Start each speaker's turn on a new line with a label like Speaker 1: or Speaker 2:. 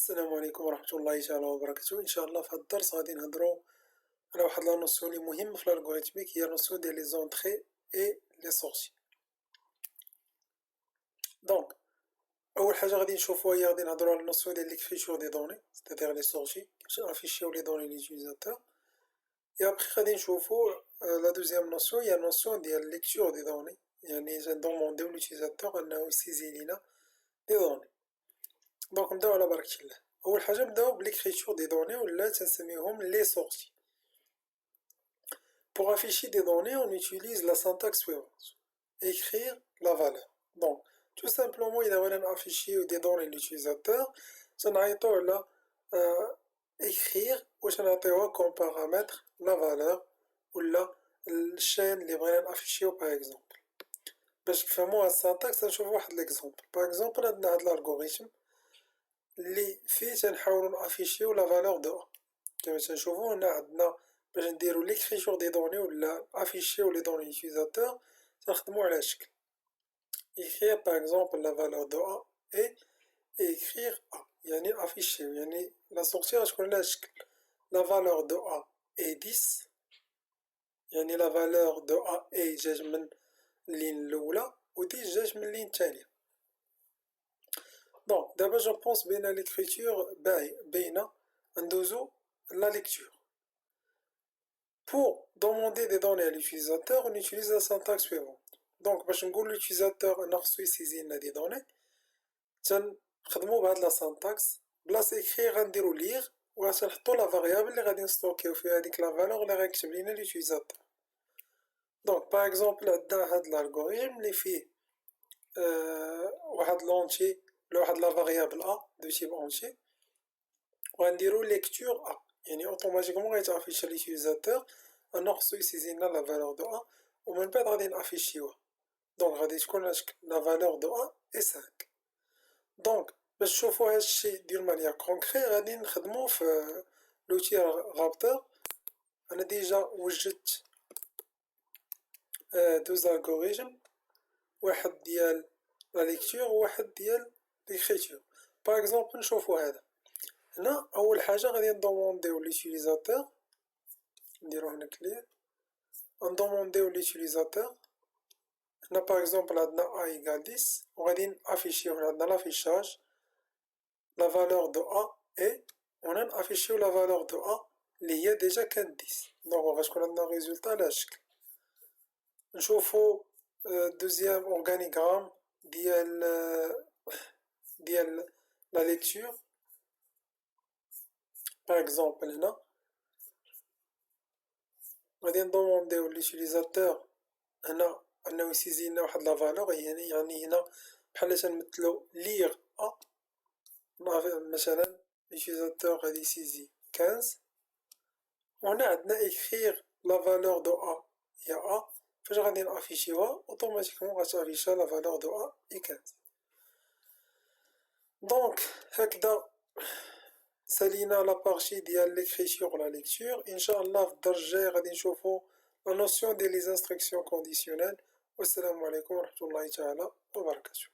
Speaker 1: السلام عليكم ورحمة الله تعالى وبركاته. إن شاء الله في هذا الدرس غادي نهضرو على واحد لا نوسيون لي مهمة في الالغوريتميك، هي نوسيون ديال لي زونطخي اي لي سورتي. دونك أول حاجة غادي نشوفوها هي غادي نهضرو على نوسيون ديال ليكريتور دي دوني، ستادير لي سورتي باش نافيشيو لي دوني ليوتيليزاتور. اي ابخي غادي نشوفو لا دوزيام نوسيون هي نوسيون ديال ليكتور دي دوني، يعني تندومونديو ليوتيليزاتور أنه يسيزي لينا دي دوني. دونك نبداو على بركة الله. أول حاجة نبداو بليكريتور دي دوني ولا تنسميوهم لي سورتي. Pour afficher des données, on utilise la syntaxe suivante. Écrire la valeur. Donc, tout simplement, il y a un afficher des données de l'utilisateur. Ça n'a là écrire ou ça n'a comme paramètre la valeur ou la chaîne les vraies affichées par exemple. باش تفهموا السانتاكس نشوفوا واحد l'exemple. Par exemple, عندنا هاد l'algorithme اللي فيه تنحاولوا نافيشيو لا فالور دو A. كما تنشوفوا هنا عندنا باش نديرو ليكريتور دي دوني ولا افيشيو لي دوني يوتيليزاتور تنخدمو على شكل écrire par exemple la valeur de A et écrire A يعني افيشيو، يعني لا سورتي غتكون على شكل la valeur de A est 10، يعني la valeur de A est جات من اللين الأولى و 10 جات من اللين الثانية. دونك دابا جو بونس بين ليكريتور باينة ندوزو la lecture. Pour demander des données à l'utilisateur, on utilise la syntaxe suivante. Donc, باش نقول l'utilisateur أنا خصو يسيزي لنا دي دوني، تنخدمو بهاد لا سانتاكس بلاص écrire غنديرو lire و تنحطو لا فاريابل اللي غادي نستوكيو فيها هاديك لا فالور اللي غيكتب لينا l'utilisateur. دونك باغ اكزومبل عندنا هاد الالغوريثم اللي فيه واحد لونتي ولا واحد لا فاريابل A دو تيب اونتي وغنديرو ليكتور A، يعني اوتوماتيكمون غيتافيشا ليوتيليزاتور أنا خصو يسيزي لنا لا فالور دو A ومن بعد غادي نافيشيوها. دونك غادي تكون على شكل لا فالور دو A اي 5. دونك باش تشوفو هادشي ديال مانيير كونكري غادي نخدمو في لوتي رابتور. أنا ديجا وجدت دوز الغوريثم، واحد ديال لا ليكتور وواحد ديال ليكريتور. باغ اكزومبل نشوفو هذا هنا. أول حاجة غادي ندومونديو ليوتيليزاتور، نديرو هنا كلير، ندومونديو ليوتيليزاتور هنا باغ اكزومبل عندنا A إيكال 10 وغادي نافيشيو هنا عندنا لافيشاج لا فالور دو A اي وهنا نافيشيو لا فالور دو A اللي هي ديجا كانت 10. دونك غتكون عندنا ريزولتا على هاد نشوفو دوزيام اورغانيغرام ديال لا ليكتور. باغ اكزومبل هنا غادي ندومونديو ليوتيليزاتور هنا أنه يسيزي لنا واحد لا فالور، يعني هنا بحال تنمثلو ليغ أ. مثلا ليوتيليزاتور غادي يسيزي 15 وهنا عندنا إكخيغ لا فالور دو أ هي أ، فاش غادي نافيشيوها أوتوماتيكمون غتافيشا لا فالور دو أ إي 15. دونك هكذا سالينا لابارتي ديال ليكريتور ولا ليكتور. ان شاء الله في الدرس الجاي غادي نشوفو لا نوسيون ديال لي انستركسيون كونديسيونيل. والسلام عليكم ورحمة الله تعالى وبركاته.